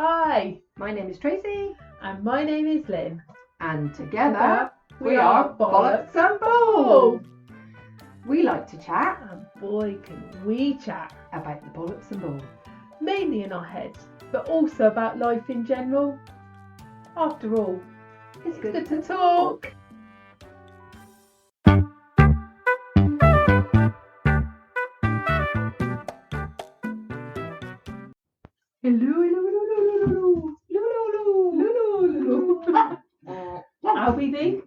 Hi, My name is Tracy, and my name is Lynn. and together we are are Bollocks and Balls. We like to chat And boy, can we chat. about the bollocks and balls. Mainly in our heads, but also about life in general. After all, it's good to talk. Hello. How we be?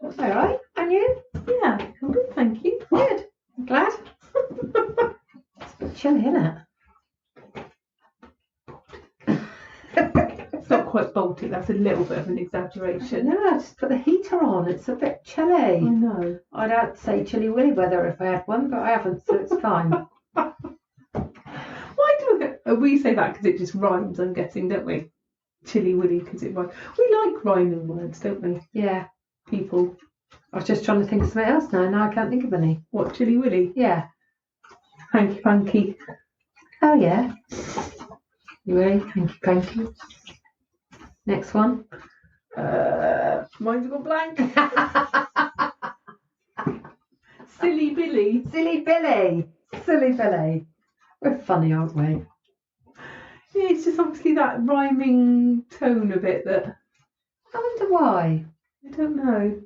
All right, and you? Yeah, I'm good, thank you. Good. I'm glad. It's chilly, isn't it? It's not quite Baltic, that's a little bit of an exaggeration. No, just put the heater on. It's a bit I chilly. know. I'd have to say chilly willy weather if I had one, but I haven't, so it's fine. Why do we say that? Because it just rhymes, I'm guessing, don't we? Chilly willy, because it rhymes. We like rhyming words, don't we? Yeah. People. I was just trying to think of something else now. Now I can't think of any. What, chilly willy? Yeah. Hanky panky. Oh, yeah. You ready? Hanky panky. Next one. Mine's gone blank. Silly Billy. Silly Billy. Silly Billy. We're funny, aren't we? Yeah, it's just obviously that rhyming tone of it that I wonder why. I don't know.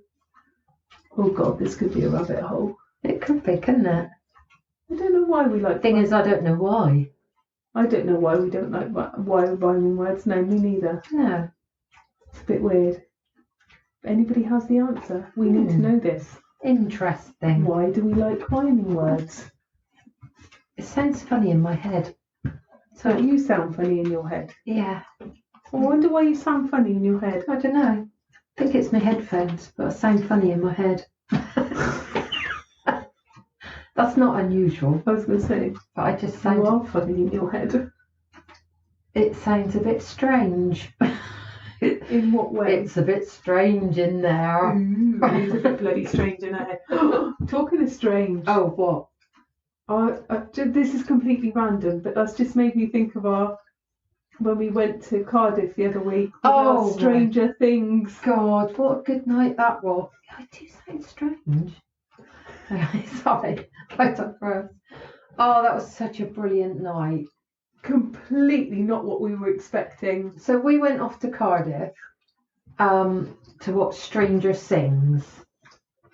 Oh God, this could be a rabbit hole. It could be, couldn't it? I don't know why we like. Thing is, I don't know why. I don't know why we don't like why rhyming words. No, me neither. No. It's a bit weird. If anybody has the answer, we need to know this. Interesting. Why do we like rhyming words? It sounds funny in my head. So you sound funny in your head. Yeah. I wonder why you sound funny in your head. I don't know. I think it's my headphones, but I sound funny in my head. That's not unusual. I was going to say, but I just you sound. are funny in your head. It sounds a bit strange. In what way? It's a bit strange in there. It's a bit bloody strange in her head. Talking of strange. Oh, what? This is completely random, but that's just made me think of when we went to Cardiff the other week. Oh, Stranger Things. God, what a good night that was. I do sound strange. Sorry, I digress. Oh, that was such a brilliant night. Completely not what we were expecting. So we went off to Cardiff to watch Stranger Things.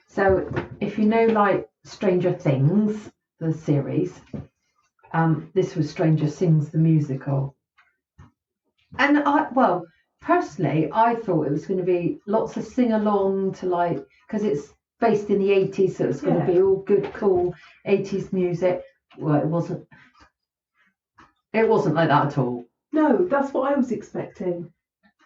So if you know, like, Stranger Things, the series, this was Stranger Things, the musical. And personally, I thought it was going to be lots of sing-along to, like, because it's based in the 80s, so it's going to be all good, cool 80s music. Well, it wasn't. It wasn't like that at all. No, that's what I was expecting.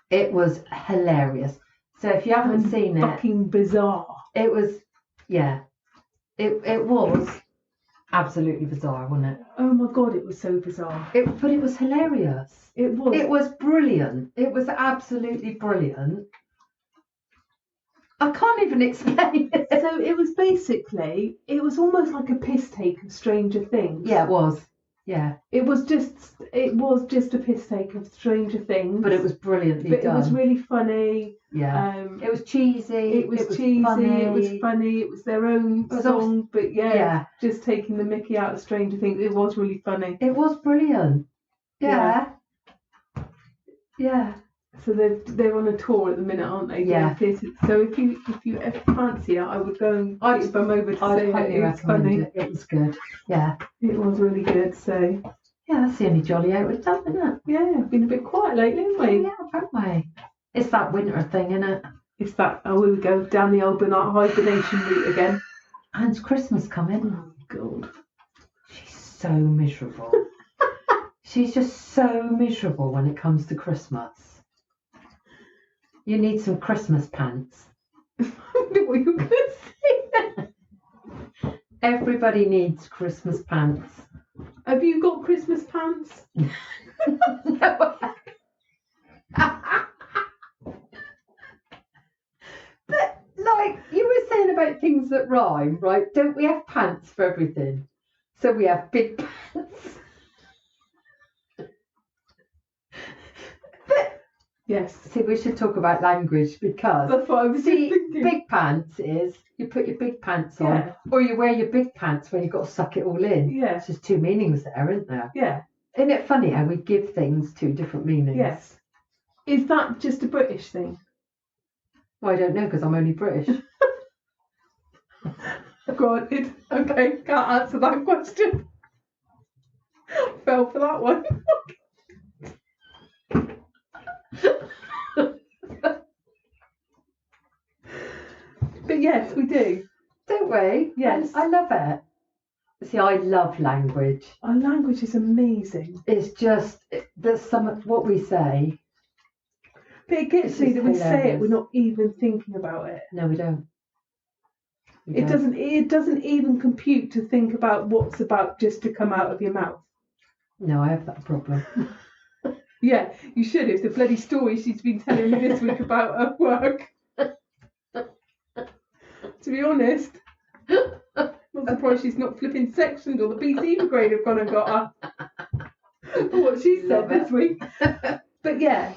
It was hilarious. So if you haven't seen it, fucking bizarre. it was, yeah, it was absolutely bizarre, wasn't it? Oh my God, it was so bizarre. But it was hilarious. It was. It was brilliant. It was absolutely brilliant. I can't even explain it. So it was basically, it was almost like a piss take of Stranger Things. Yeah, it was. Yeah. It was just a piss take of Stranger Things. But it was brilliantly done. It was really funny. Yeah. It was cheesy. It was cheesy. Funny. It was funny. It was their own song, but just taking the mickey out of Stranger Things. It was really funny. It was brilliant. Yeah. Yeah. So they're on a tour at the minute, aren't they? Yeah. So if you ever fancy it, I would go and bum over to say that it was funny. It was good. Yeah. It was really good. So yeah, that's the only jolly out we've done, isn't it? Yeah, been a bit quiet lately, haven't we? Yeah, haven't we? It's that winter thing, isn't it? It's that. Oh, here we go down the hibernation route again. And it's Christmas coming. Oh God. She's so miserable. She's just so miserable when it comes to Christmas. You need some Christmas pants. I wonder what you're going to say. Everybody needs Christmas pants. Have you got Christmas pants? No. But, like, you were saying about things that rhyme, right? Don't we have pants for everything? So we have big pants. Yes. See, we should talk about language because That's what I was thinking. big pants is you put your big pants on, Yeah. or you wear your big pants when you've got to suck it all in. Yeah. It's just two meanings there, isn't there? Yeah. Isn't it funny how we give things two different meanings? Yes. Is that just a British thing? Well, I don't know because I'm only British. Granted. Okay, can't answer that question. Fell for that one. But yes, we do. Don't we? Yes. I love it. See, I love language. Our language is amazing. It's just, there's some of what we say. But it gets It's me just that we say it, hilarious. we're not even thinking about it. No, we don't. It doesn't even compute to think about what's about just to come out of your mouth. No, I have that problem. Yeah, you should. It's the bloody story she's been telling me this week about her work. To be honest, I'm surprised she's not flipping sectioned or the BC grade have gone and got her. For what she said this week. But yeah,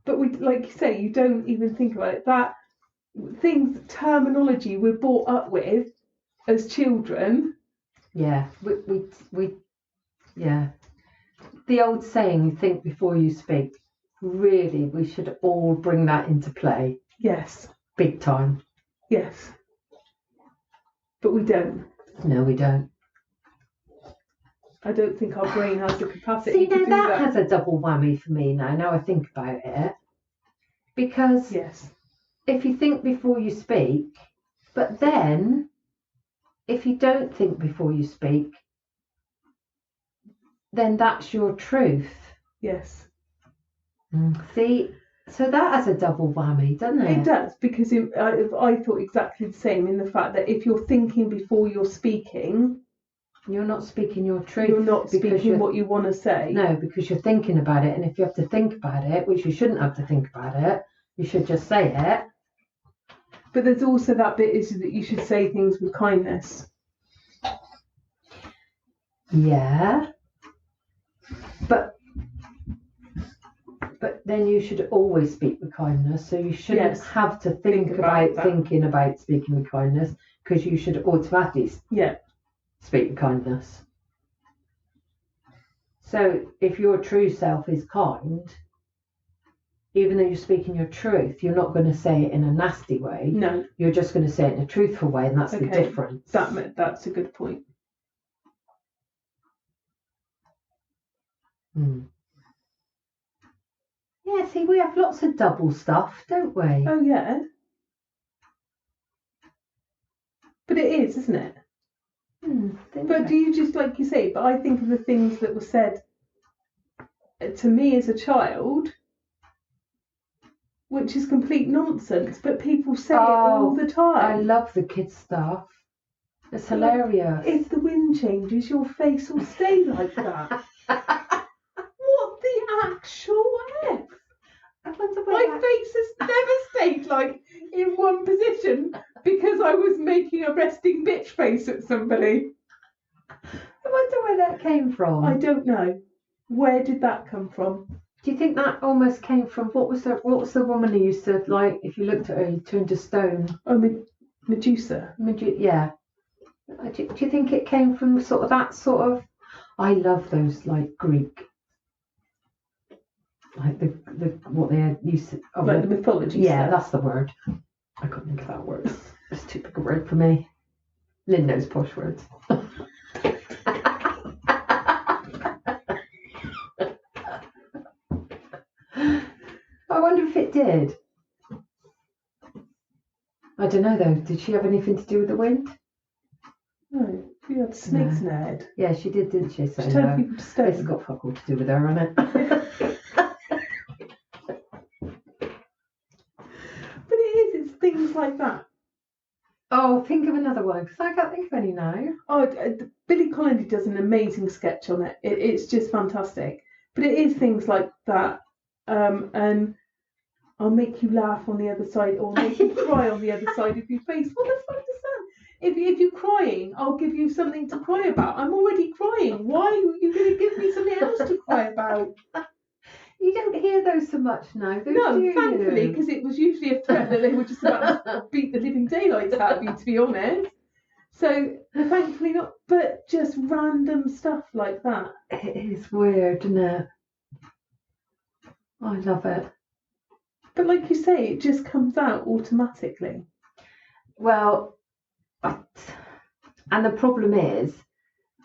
but we, like you say, you don't even think about it. That terminology we're brought up with as children. Yeah, we yeah. The old saying, think before you speak. Really, we should all bring that into play. Yes. Big time. Yes. But we don't. No, we don't. I don't think our brain has the capacity to See, do now that that. has a double whammy for me now I think about it. Because Yes. if you think before you speak, but then if you don't think before you speak, then that's your truth. Yes. See, so that has a double whammy, doesn't it? It does, because I thought exactly the same, in the fact that if you're thinking before you're speaking, you're not speaking your truth. you're not speaking what you want to say. No, because you're thinking about it, and if you have to think about it, which you shouldn't have to think about it, you should just say it. But there's also that bit is that you should say things with kindness. Yeah. But then you should always speak with kindness, so you shouldn't have to think about thinking about speaking with kindness, because you should automatically speak with kindness. So if your true self is kind, even though you're speaking your truth, you're not going to say it in a nasty way. No. You're just going to say it in a truthful way, and that's the difference. That's a good point. Yeah, see, we have lots of double stuff, don't we? Oh, yeah. But it is, isn't it? But do you just, like you say, but I think of the things that were said to me as a child, which is complete nonsense, but people say it all the time. I love the kids' stuff. It's hilarious. If the wind changes, your face will stay like that. What the actual F? My face has never stayed like in one position because I was making a resting bitch face at somebody. I wonder where that came from. I don't know. Where did that come from? Do you think that almost came from what was the woman who used to, like, if you looked at her, you turned to stone? Oh, Medusa. Yeah. Do you think it came from sort of that sort of? I love those like Greek, like the what they had used to. Oh, like the mythology. Yeah, stuff. that's the word. I couldn't think of that word. It's too big a word for me. Lynn knows posh words. I wonder if it did. I don't know though. Did she have anything to do with the wind? No, she had snakes in her head. Yeah, she did, didn't she? So she turned people to stone. It's got fuck all to do with her, hasn't it? But it's things like that. Oh, think of another one, because I can't think of any now. Oh, Billy Connolly does an amazing sketch on it. It's just fantastic. But it is things like that. And I'll make you laugh on the other side, or make you cry on the other side of your face. What the fuck is that? If you're crying, I'll give you something to cry about. I'm already crying. Why are you going to give me something else to cry about? You don't hear hear those so much now. Do No, you? thankfully, because it was usually a threat that they were just about to beat the living daylights out of you, to be honest. So thankfully not, but just random stuff like that. It is weird, isn't it? I love it. But like you say, it just comes out automatically. Well, and the problem is,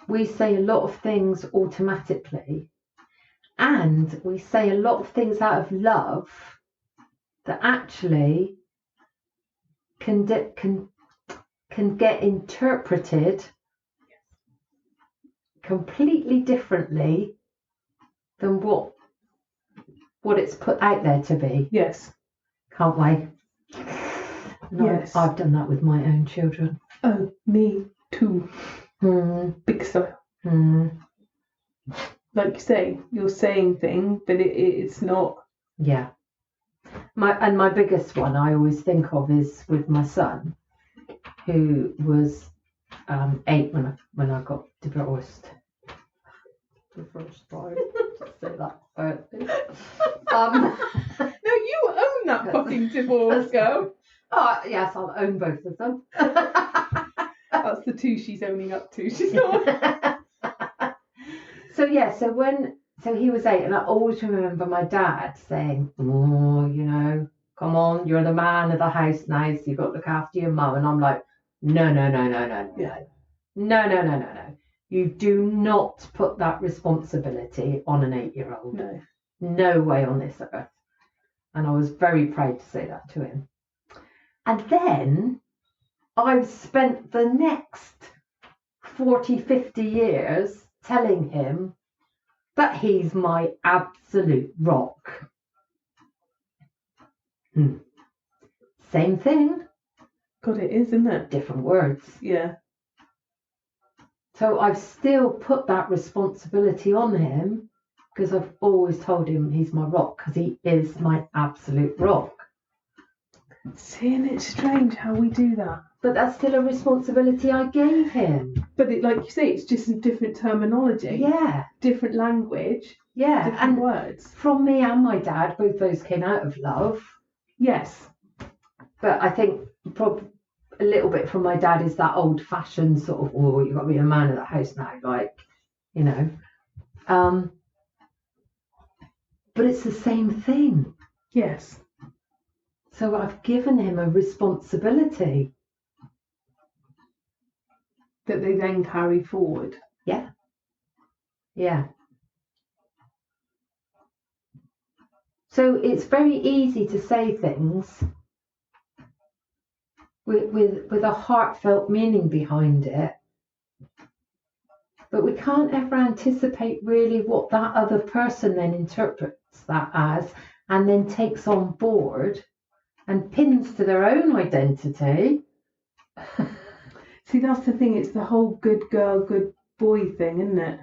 we say a lot of things automatically, and we say a lot of things out of love that actually can get interpreted completely differently than what it's put out there to be. Yes. Can't we? No, Yes. I've done that with my own children. Oh, me too. Big style. Like you say, you're saying things, but it's not. Yeah. My biggest one I always think of is with my son, who was 8 when I got divorced. The first time. Just say that. No, you own that fucking divorce, girl. Oh yes, I'll own both of them. That's the two she's owning up to. She's not. So he was 8, and I always remember my dad saying, "Oh, come on, you're the man of the house now, so you've got to look after your mum." And I'm like, no. Yeah. No. You do not put that responsibility on an 8-year-old. No. No way on this earth. And I was very proud to say that to him. And then I've spent the next 40, 50 years telling him that he's my absolute rock. Same thing. God, it is, isn't it? Different words. Yeah. So I've still put that responsibility on him because I've always told him he's my rock, because he is my absolute rock. See, and it's strange how we do that. But that's still a responsibility I gave him. But like you say, it's just a different terminology. Yeah. Different language. Yeah. Different and words. From me and my dad, both those came out of love. Yes. But I think probably a little bit from my dad is that old-fashioned sort of, you've got to be a man of the house now, but it's the same thing. Yes. So I've given him a responsibility that they then carry forward. Yeah. So it's very easy to say things with a heartfelt meaning behind it, but we can't ever anticipate really what that other person then interprets that as, and then takes on board and pins to their own identity. See, that's the thing, it's the whole good girl, good boy thing, isn't it?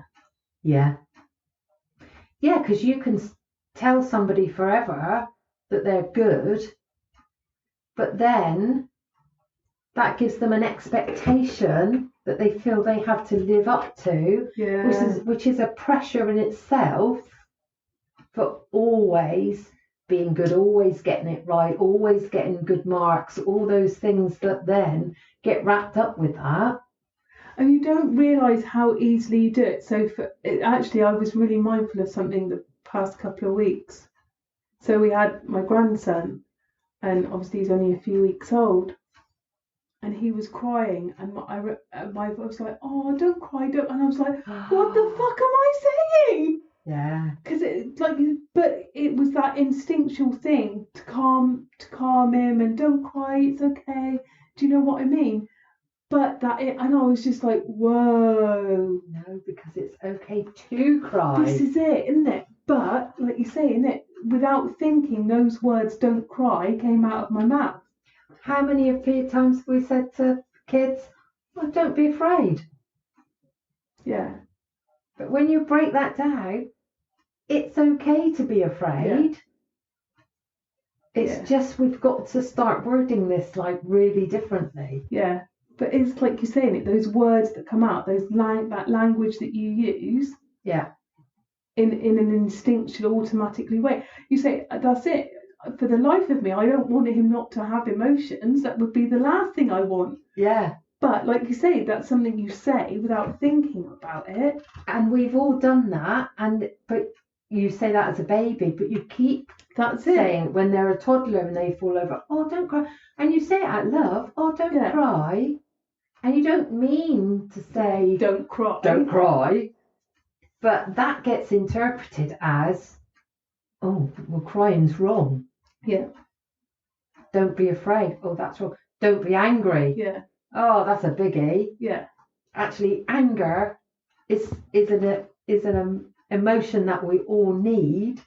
Yeah, because you can tell somebody forever that they're good, but then that gives them an expectation that they feel they have to live up to, which is a pressure in itself for always being good, always getting it right, always getting good marks, all those things that then get wrapped up with that. And you don't realise how easily you do it. So actually, I was really mindful of something the past couple of weeks. So we had my grandson, and obviously he's only a few weeks old, and he was crying, and my voice was like, "Oh, don't cry, don't," and I was like, "What the fuck am I saying?" Yeah. Because but it was that instinctual thing to calm him and don't cry, it's okay. Do you know what I mean? But and I was just like, whoa. No, because it's okay to cry. This is it, isn't it? But like you say, isn't it? Without thinking, those words "don't cry" came out of my mouth. How many times have we said to kids, "Well, don't be afraid"? Yeah. But when you break that down, it's okay to be afraid. Yeah. It's just we've got to start wording this really differently. Yeah. But it's like you're saying it, those words that come out, that language that you use. Yeah. in an instinctual, automatically way. You say, that's it. For the life of me, I don't want him not to have emotions. That would be the last thing I want. Yeah. But like you say, that's something you say without thinking about it. And we've all done that. But you say that as a baby, but you keep saying when they're a toddler and they fall over, oh, don't cry. And you say it out loud, oh, don't cry. And you don't mean to say, don't cry. Don't cry. But that gets interpreted as, oh, well, crying's wrong. Yeah. Don't be afraid. Oh, that's wrong. Don't be angry. Yeah. Oh, that's a biggie. Yeah. Actually, anger is an emotion that we all need,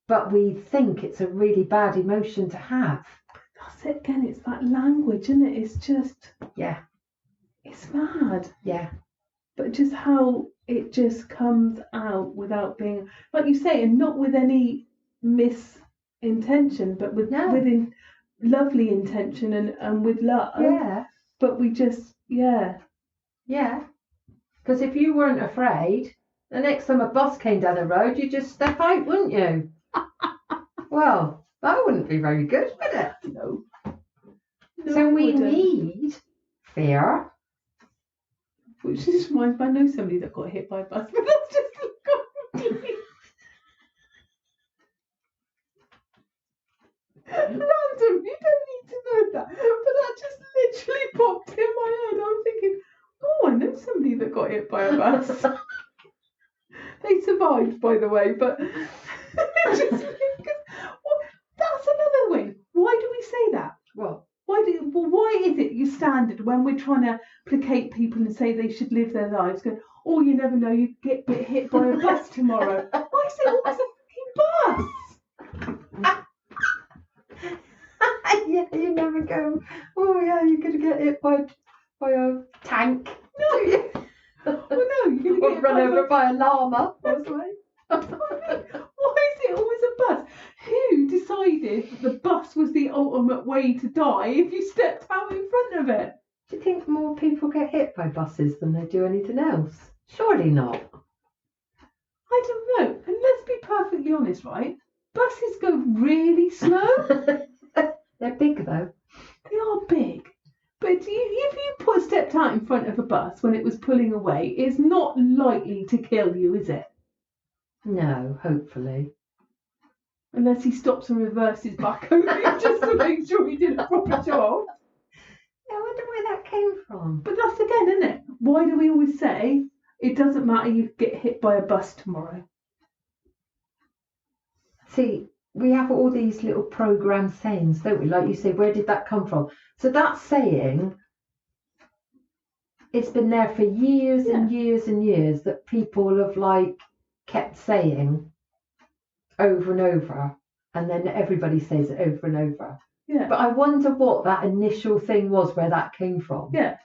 but we think it's a really bad emotion to have. That's it again. It's that language, isn't it? It's just it's mad. Yeah. But just how it just comes out without being, like you say, and not with any misintention, but with lovely intention and with love. Yeah. But we just, Yeah. Because if you weren't afraid, the next time a bus came down the road, you'd just step out, wouldn't you? Well, that wouldn't be very good, would it? No. So we need fear. Which just reminds me, I know somebody that got hit by a bus, but that's just random. You don't need to know that, but that just literally popped in my head. I was thinking, oh, I know somebody that got hit by a bus. They survived, by the way, but that's another way. Why do we say that? What? Why is it your standard when we're trying to placate people and say they should live their lives? Going, oh, you never know, you get hit by a bus tomorrow. Why is it always a fucking bus? Yeah, you never go, oh yeah, you're going to get hit by a tank. No. Well, no, you're going to get run over by a llama. Why is it always a bus? Who decided that the bus was the ultimate way to die if you stepped out in front of it? Do you think more people get hit by buses than they do anything else? Surely not. I don't know. And let's be perfectly honest, right? Buses go really slow. They're big though. They are big. But if you stepped out in front of a bus when it was pulling away, it's not likely to kill you, is it? No, hopefully. Unless he stops and reverses back over you just to make sure he did a proper job. Yeah, I wonder where that came from. But that's again, isn't it? Why do we always say it doesn't matter, you get hit by a bus tomorrow? See, we have all these little programmed sayings, don't we? Like you say, where did that come from? So that saying, it's been there for years and years and years that people have kept saying over and over, and then everybody says it over and over. Yeah. But I wonder what that initial thing was, where that came from. Yeah.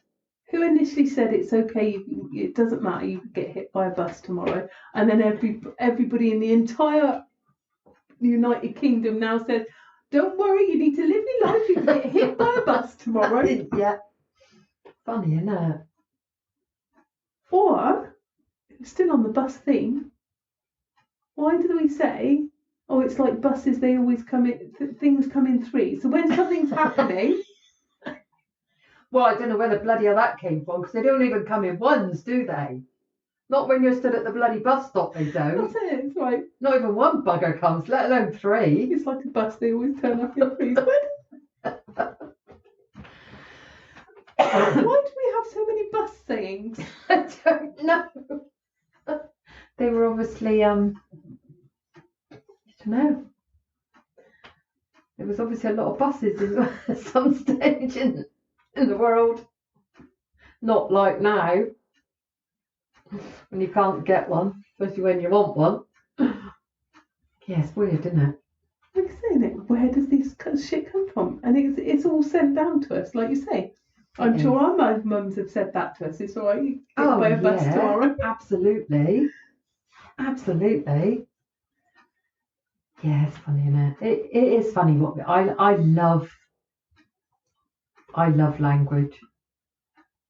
Who initially said it's okay, it doesn't matter, you could get hit by a bus tomorrow, and then everybody in the entire United Kingdom now says, don't worry, you need to live your life, you can get hit by a bus tomorrow. Yeah. Funny, isn't it? Or, still on the bus theme, why do we say, oh, it's like buses, they always come in, things come in threes. So when something's happening... Well, I don't know where the bloody hell that came from, because they don't even come in ones, do they? Not when you're stood at the bloody bus stop, they don't. That's it, it's like... Not even one bugger comes, let alone three. It's like a bus, they always turn up in threes. Why do we have so many bus sayings? I don't know. They were obviously, I don't know. There was obviously a lot of buses at some stage in the world. Not like now, when you can't get one, especially when you want one. Yeah, it's weird, isn't it? Like saying it, where does this shit come from? And it's all sent down to us, like you say. I'm sure our mums have said that to us. It's all right, you get by a bus tomorrow. Absolutely. Absolutely. Yeah, it's funny, isn't it? It is funny what I love language.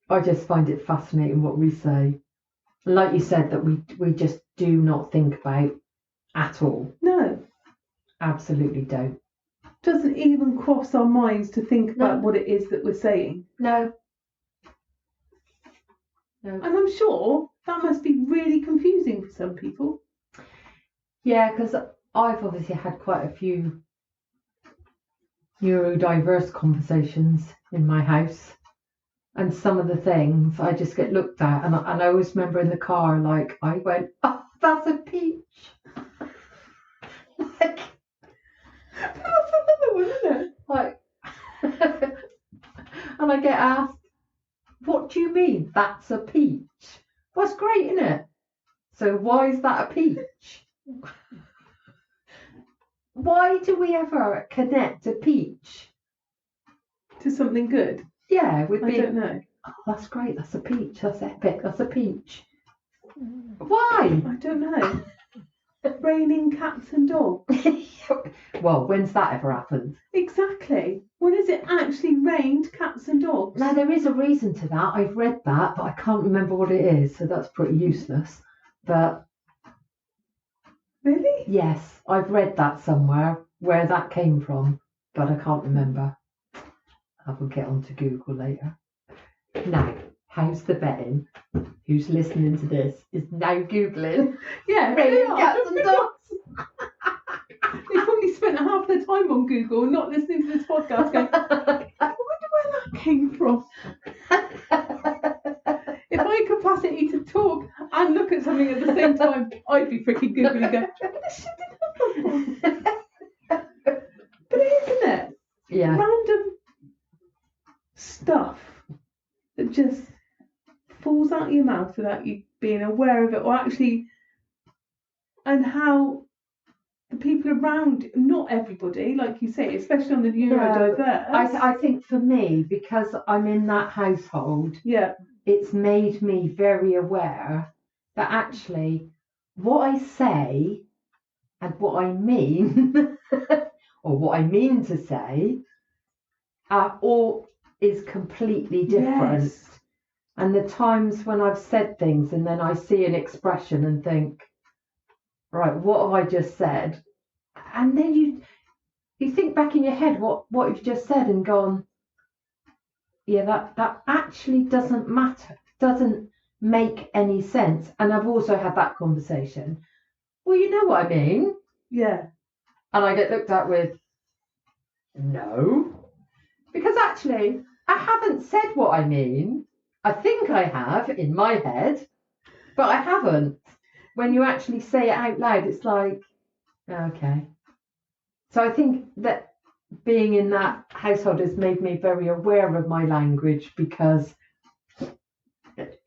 I just find it fascinating what we say. Like you said, that we just do not think about at all. No. Absolutely don't. Doesn't even cross our minds to think about No. what it is that we're saying. No. And I'm sure that must be really confusing for some people. Yeah, because I've obviously had quite a few neurodiverse conversations in my house, and some of the things I just get looked at, and I always remember in the car, like, I went, "Oh, that's a peach." Like, That's another one, isn't it? like, and I get asked, "What do you mean that's a peach?" Well, that's great, isn't it? So why is that a peach? Why do we ever connect a peach To something good? Yeah, with I being, don't know. "Oh, that's great, that's a peach, that's epic, that's a peach." Why? I don't know. Raining cats and dogs. Well, when's that ever happened? Exactly. When has it actually rained cats and dogs? Now, there is a reason to that. I've read that, but I can't remember what it is, so that's pretty useless. But Really? yes, I've read that somewhere, where that came from, but I can't remember. I will get onto Google later. Now, how's the betting? Who's listening to this is now Googling Yeah, raining they are. cats and dogs. They probably spent half their time on Google not listening to this podcast going, I wonder where that came from. If I had capacity to talk and look at something at the same time, I'd be freaking Googling going, this shit didn't come from. But it is, isn't it? Yeah. Random stuff that just falls out of your mouth without you being aware of it, or actually, and how the people around, not everybody, like you say, especially on the neurodiverse. I think for me, because I'm in that household, Yeah. it's made me very aware that actually what I say and what I mean, or what I mean to say, all is completely different. Yes. And the times when I've said things and then I see an expression and think, right, what have I just said? And then you think back in your head what you've just said and gone, yeah, that actually doesn't matter, doesn't make any sense. And I've also had that conversation. Well, you know what I mean? Yeah. And I get looked at with, no. Because actually, I haven't said what I mean. I think I have in my head, but I haven't. When you actually say it out loud, it's like, okay. So I think that being in that household has made me very aware of my language, because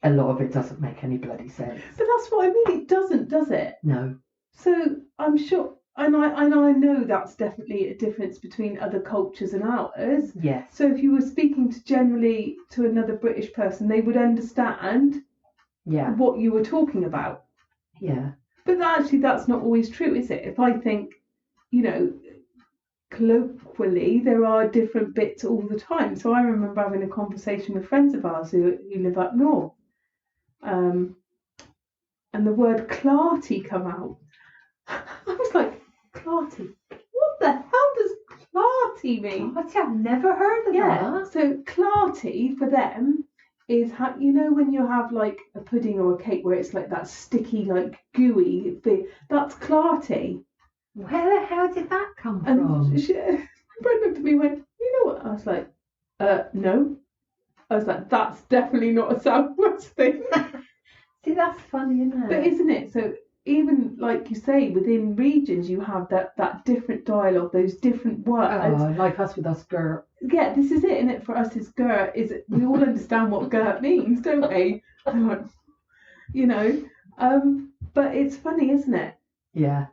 a lot of it doesn't make any bloody sense. But that's what I mean. It doesn't, does it? No. So I'm sure, and I know that's definitely a difference between other cultures and ours. Yes. So if you were speaking generally to another British person, they would understand what you were talking about. Yeah. But actually, that's not always true, is it? If I think, colloquially, there are different bits all the time. So I remember having a conversation with friends of ours who live up north. And the word clarty come out. I was like, clarty? What the hell does clarty mean? I've never heard of that. So clarty for them is how, when you have like a pudding or a cake where it's like that sticky, like gooey thing, that's clarty. Where the hell did that come And from? my friend looked at me and went, you know what? I was like, no. I was like, that's definitely not a Southwest thing. See, that's funny, isn't it? But isn't it? So even like you say, within regions you have that different dialogue, those different words. Like us with us skirt. Yeah, this is it, isn't it? For us, is skirt. We all understand what skirt means, don't we? But it's funny, isn't it? Yeah.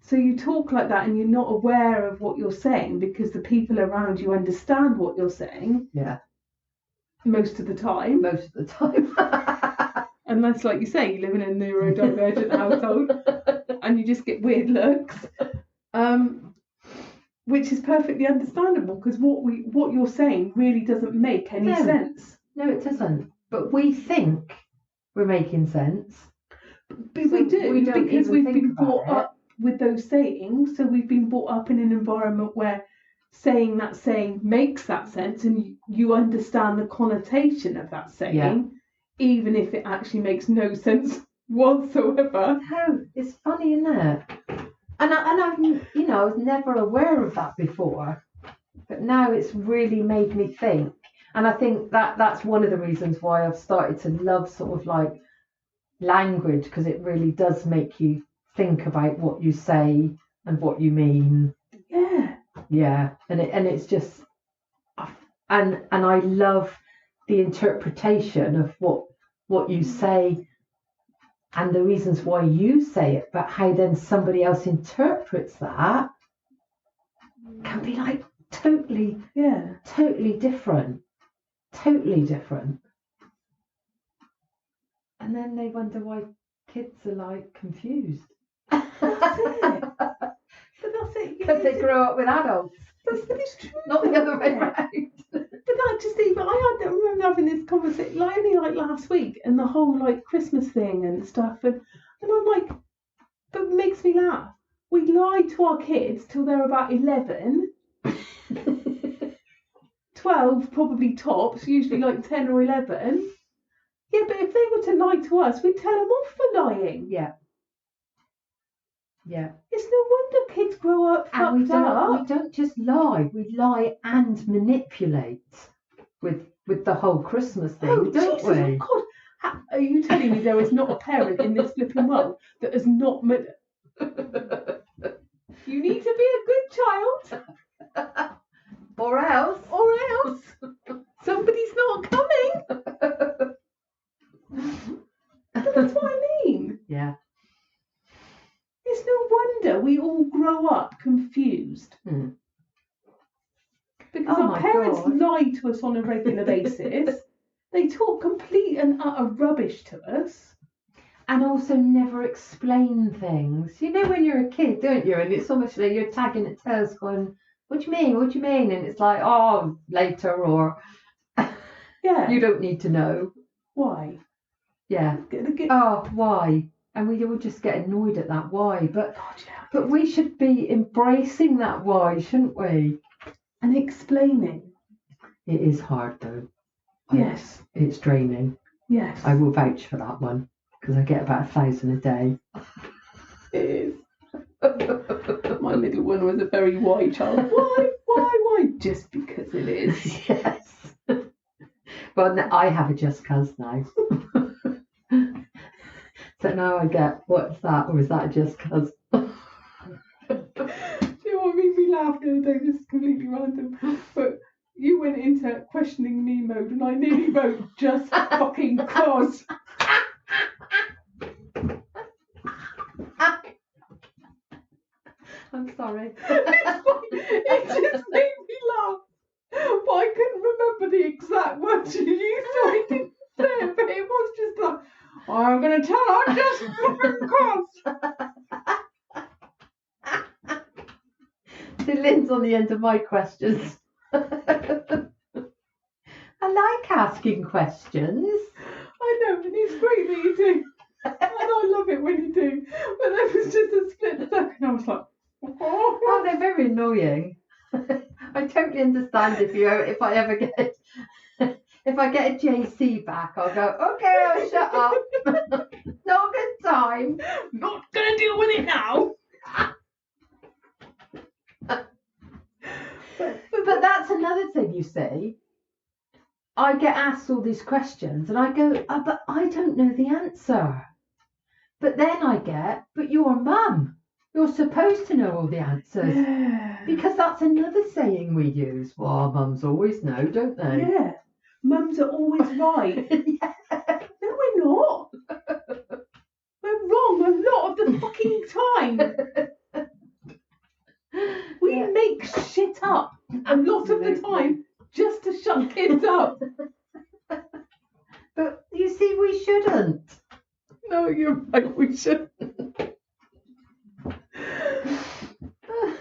So you talk like that and you're not aware of what you're saying because the people around you understand what you're saying. Yeah. Most of the time. Unless, like you say, you live in a neurodivergent household and you just get weird looks, which is perfectly understandable because what you're saying really doesn't make any sense. No, it doesn't. But we think we're making sense. But So we do, we don't because even we've think been about brought it. up with those sayings. So we've been brought up in an environment where saying that saying makes that sense, and you understand the connotation of that saying, even if it actually makes no sense whatsoever. No, it's funny, isn't it? And I'm, I was never aware of that before, but now it's really made me think. And I think that's one of the reasons why I've started to love sort of like language, because it really does make you think about what you say and what you mean. Yeah, and it's just, and I love the interpretation of what you say and the reasons why you say it, but how then somebody else interprets that can be like totally different. And then they wonder why kids are like confused. That's it. But that's it. Because they grow up with adults. But it's true. Not the other way around. But that just even, I remember having this conversation like only like last week, and the whole like Christmas thing and stuff, and I'm like, but it makes me laugh. We lie to our kids till they're about 11, 12 probably tops, usually like 10 or 11. Yeah, but if they were to lie to us, we'd tell them off for lying. Yeah. It's no wonder kids grow up fucked up. We don't just lie. We lie and manipulate with the whole Christmas thing, don't Jesus, we? Oh God. Are you telling me there is not a parent in this flipping world that has not... You need to be a good child. Or else. Somebody's not coming. But that's what I mean. Yeah. It's no wonder we all grow up confused. Because our parents lie to us on a regular basis. They talk complete and utter rubbish to us. And also never explain things. You know when you're a kid, don't you? And it's almost like you're tagging at toes going, what do you mean? What do you mean? And it's like, oh, later, or you don't need to know. Why? Yeah. Oh, why? And we all just get annoyed at that why. But we should be embracing that why, shouldn't we? And explaining. It is hard though. Yes. It's draining. Yes. I will vouch for that one, because I get about 1,000 a day. It is. My little one was a very why child. Why? Just because it is. Yes. Well, I have a just cause now. So now I get, what's that? Or is that just cause? Do you know what made me laugh the other day? This is completely random. But you went into questioning me mode, and I nearly wrote just fucking cause. I'm sorry. It just made me laugh. But I couldn't remember the exact words you used, so I didn't say it. But it was just like, I'm going to tell her just fucking cause. See, Lynn's on the end of my questions. I like asking questions. I know, and it's great that you do. And I love it when you do. But there was just a split second, I was like, oh, they're very annoying. I totally understand if I ever get if I get a JC back, I'll go, okay, I'll shut up. Not a good time. Not gonna deal with it now. But that's another thing, you see. I get asked all these questions and I go, but I don't know the answer. But then I get, but you're mum. You're supposed to know all the answers. Yeah. Because that's another saying we use. Well, mums always know, don't they? Yeah. Mums are always right. Yeah. No, we're not. We're wrong a lot of the fucking time. We make shit up a lot of the time just to shut kids up. But you see, we shouldn't. No, you're right, we shouldn't.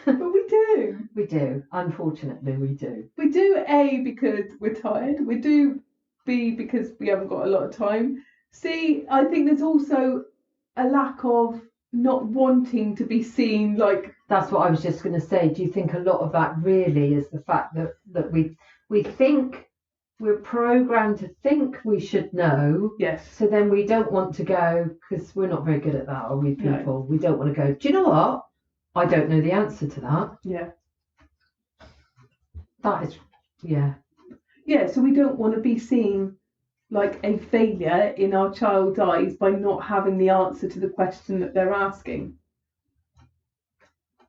But we do. We do. Unfortunately, we do. We do A, because we're tired. We do B, because we haven't got a lot of time. C, I think there's also a lack of not wanting to be seen like. That's what I was just going to say. Do you think a lot of that really is the fact that we think we're programmed to think we should know? Yes. So then we don't want to go, because we're not very good at that, are we, people? No. We don't want to go, do you know what? I don't know the answer to that. Yeah. That is, yeah. Yeah, so we don't want to be seen like a failure in our child's eyes by not having the answer to the question that they're asking.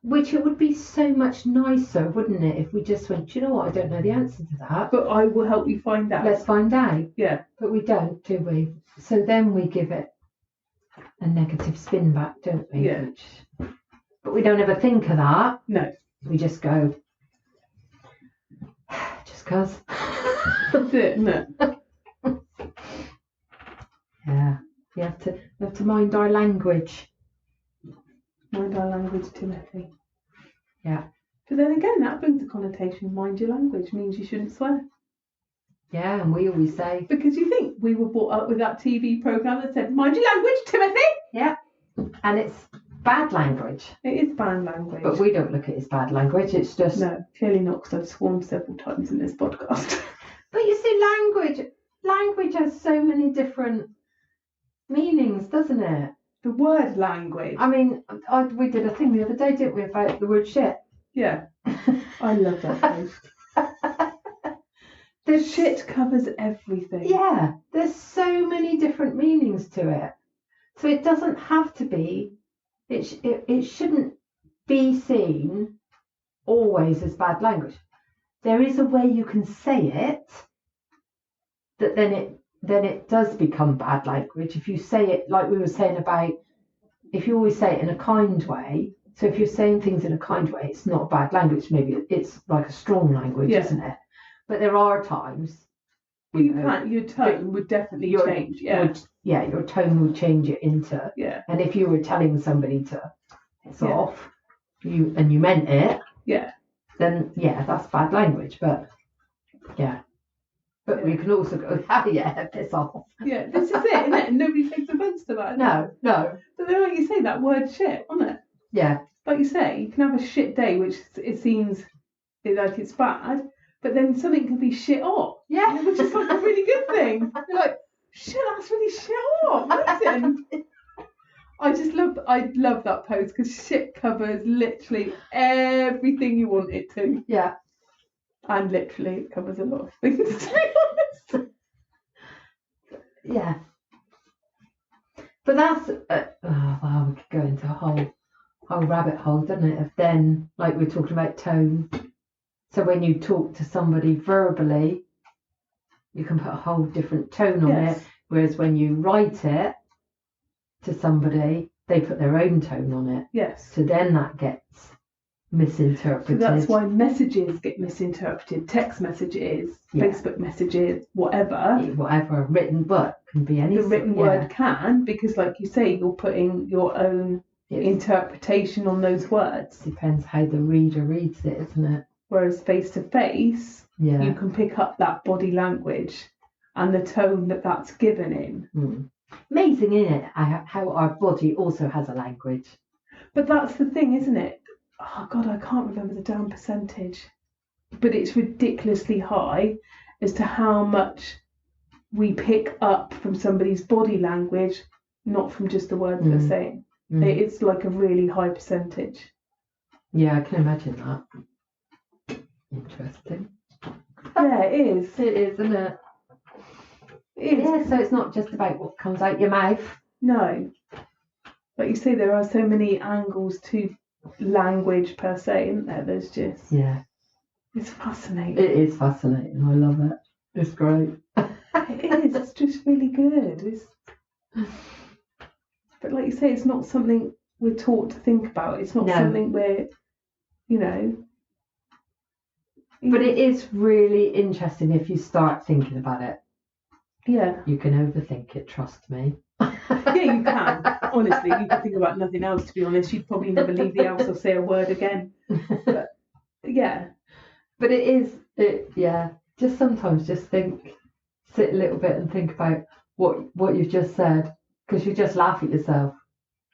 Which it would be so much nicer, wouldn't it, if we just went, do you know what? I don't know the answer to that. But I will help you find out. Let's find out. Yeah. But we don't, do we? So then we give it a negative spin back, don't we? Yeah. But we don't ever think of that. No. We just go, just 'cause. That's it, isn't it? Yeah. We have to mind our language. Mind our language, Timothy. Yeah. But then again, that brings a connotation. Mind your language means you shouldn't swear. Yeah, and we always say. Because you think we were brought up with that TV programme that said, mind your language, Timothy. Yeah. And it's bad language. It is bad language. But we don't look at it as bad language. It's just. No, clearly not, because I've sworn several times in this podcast. But you see, language has so many different meanings, doesn't it? The word language. I mean, we did a thing the other day, didn't we, about the word shit? Yeah. I love that post. The shit covers everything. Yeah, there's so many different meanings to it. So it doesn't have to be, it shouldn't be seen always as bad language. There is a way you can say it that then it does become bad language. If you say it like we were saying about, if you always say it in a kind way, so if you're saying things in a kind way, it's not bad language. Maybe it's like a strong language, Yeah. isn't it? But there are times your tone would definitely change. Yeah. Your tone would change it into. Yeah. And if you were telling somebody to piss Yeah. off, you meant it, Yeah. then yeah, that's bad language. But yeah. But we can also go, yeah, piss off. Yeah, this is it, isn't it? And nobody takes offence to that. No. But then like you say, that word shit, isn't it? Yeah. Like you say, you can have a shit day, which it seems like it's bad, but then something can be shit up. Yeah. Which is like a really good thing. You're like, shit, that's really shit up. Amazing. I love that post because shit covers literally everything you want it to. Yeah. And literally it covers a lot of things, to be honest. Yeah. But that's, we could go into a whole rabbit hole, doesn't it? Of then, like we're talking about tone. So when you talk to somebody verbally, you can put a whole different tone on it. Whereas when you write it to somebody, they put their own tone on it. Yes. So then that gets misinterpreted. So that's why messages get misinterpreted. Text messages, Facebook messages, whatever. Written book can be any. The written word can, because like you say, you're putting your own interpretation on those words. Depends how the reader reads it, isn't it? Whereas face to face, you can pick up that body language and the tone that's given in. Amazing, isn't it? How our body also has a language. But that's the thing, isn't it? Oh God, I can't remember the damn percentage, but it's ridiculously high as to how much we pick up from somebody's body language, not from just the words they're saying. It's like a really high percentage. Yeah, I can imagine that. Interesting. Yeah, it is. It is, isn't it? It is. Yeah, so it's not just about what comes out your mouth. No. Like you say, there are so many angles to language per se, isn't there? There's just... Yeah. It's fascinating. It is fascinating. I love it. It's great. It is. It's just really good. But like you say, it's not something we're taught to think about. It's not something we're, But it is really interesting if you start thinking about it. Yeah. You can overthink it, trust me. Yeah, you can. Honestly, you can think about nothing else, to be honest. You'd probably never leave the house or say a word again. But, yeah. But just sometimes just sit a little bit and think about what you've just said, because you just laugh at yourself.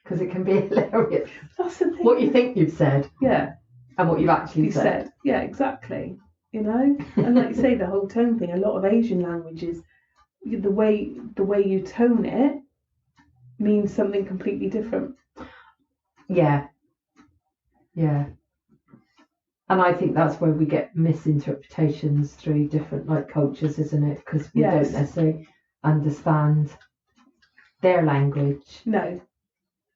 because it can be hilarious. That's the thing. What you think you've said, Yeah, and what you've actually you said. Yeah, exactly. You know, and like you say, the whole tone thing. A lot of Asian languages, the way you tone it means something completely different. Yeah. And I think that's where we get misinterpretations through different cultures, isn't it? Because we don't necessarily understand their language. No.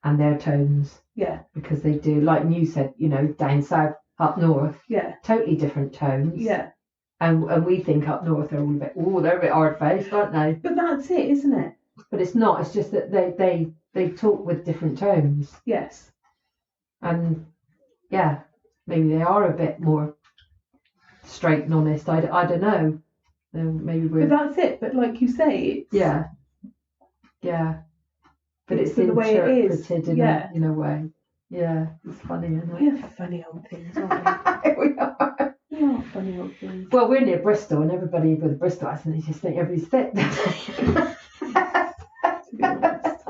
And their tones. Yeah. Because they do, like you said, down south, up north. Yeah. Totally different tones. Yeah. And we think up north they're all they're a bit hard-faced, aren't they? But that's it, isn't it? But it's not. It's just that they talk with different tones. Yes. And yeah, maybe they are a bit more straight and honest. I don't know. Maybe we're. But that's it. But like you say, it's yeah. But it's the way it is. in a way. Yeah, it's funny, isn't it? We have funny old things, aren't we? We are. We are funny old things. Well, we're near Bristol, and everybody with a Bristol accent, they just think everybody's thick. To be honest.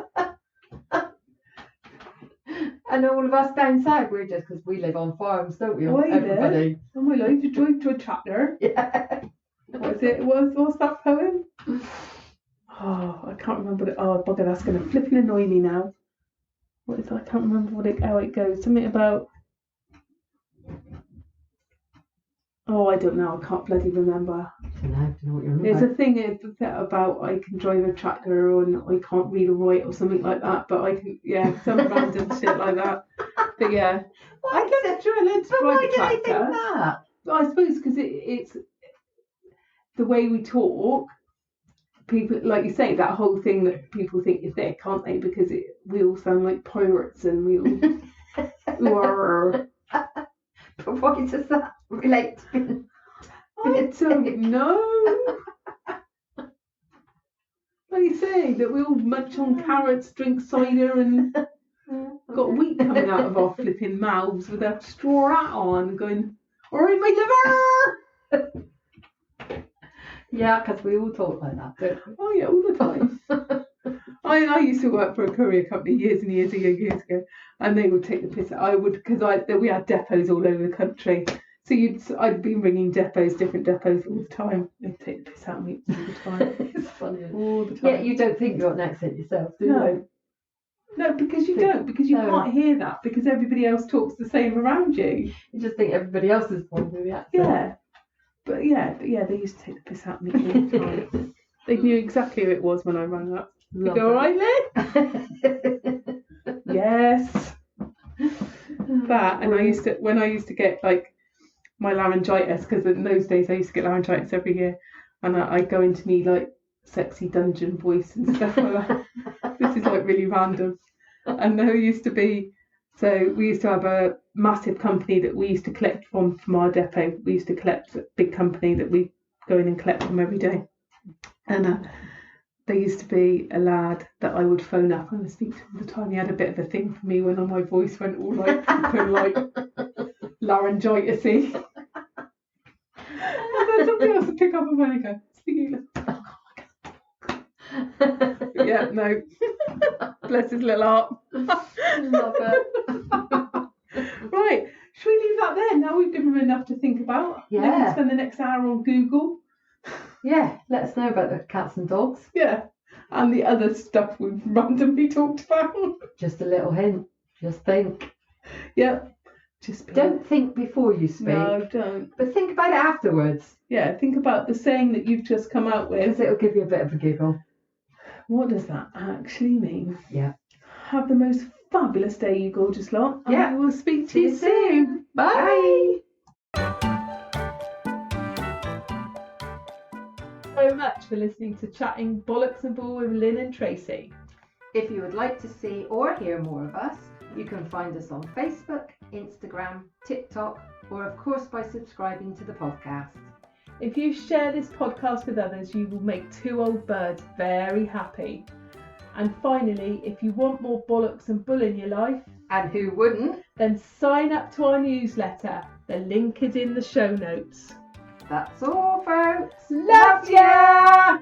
And all of us down south, we're just because we live on farms, don't we? Oh, Everybody. Oh my life, you drive to a tractor. Yeah. What's that poem? Oh, I can't remember. Oh, bugger, that's going to flipping annoy me now. What is that? I can't remember how it goes. Something about. Oh, I don't know. I can't bloody remember. I don't know what you're on There's about. a thing about I can drive a tractor and I can't read or write or something like that. But I can, some random shit like that. But yeah, I can learn to drive a tractor. Why do they think that? But I suppose because it's the way we talk. People, like you say, that whole thing that people think you're thick, can't they? Because we all sound like pirates and we all. But why does that relate to I don't know. Like you say, that we all munch on carrots, drink cider, and got wheat coming out of our flipping mouths with a straw hat on, going, "All right, my liver." Yeah, because we all talk like that, don't we? Oh yeah, all the time. I used to work for a courier company years and years ago, and they would take the piss. I would, because we had depots all over the country. So I'd be ringing different depots all the time. They'd take the piss out of me all the time. It's funny. All the time. Yeah, you don't think you've got an accent yourself, do you? No, because you don't. Because you can't hear that. Because everybody else talks the same around you. You just think everybody else is born with the accent. Yeah. But they used to take the piss out of me all the time. They knew exactly who it was when I rang up. You go, all right, Lynn? Yes. That, and when I used to get like my laryngitis, because in those days I used to get laryngitis every year, and I'd go into me like sexy dungeon voice and stuff like that. This is like really random. And there used to be, so we used to have a massive company that we used to collect from our depot. We used to collect a big company that we go in and collect from every day. And there used to be a lad that I would phone up and speak to all the time. He had a bit of a thing for me when my voice went all like laryngitis-y. And then somebody else would pick up the phone and go, "Singing." Yeah, no. Bless his little heart. Love it. Right, should we leave that there? Now we've given him enough to think about. Yeah. Maybe spend the next hour on Google. Yeah, let us know about the cats and dogs. Yeah, and the other stuff we've randomly talked about. Just a little hint. Just think. Yeah. Just Don't think before you speak. No, don't. But think about it afterwards. Yeah, think about the saying that you've just come out with. Because it'll give you a bit of a giggle. What does that actually mean? Yeah. Have the most fabulous day, you gorgeous lot. Yeah. And we will speak to you soon. Bye. So much for listening to Chatting Bollocks and Bull with Lynn and Tracy. If you would like to see or hear more of us, you can find us on Facebook, Instagram, TikTok, or of course by subscribing to the podcast. If you share this podcast with others, you will make two old birds very happy. And finally, if you want more bollocks and bull in your life, and who wouldn't, then sign up to our newsletter. The link is in the show notes. That's all, folks. Love ya!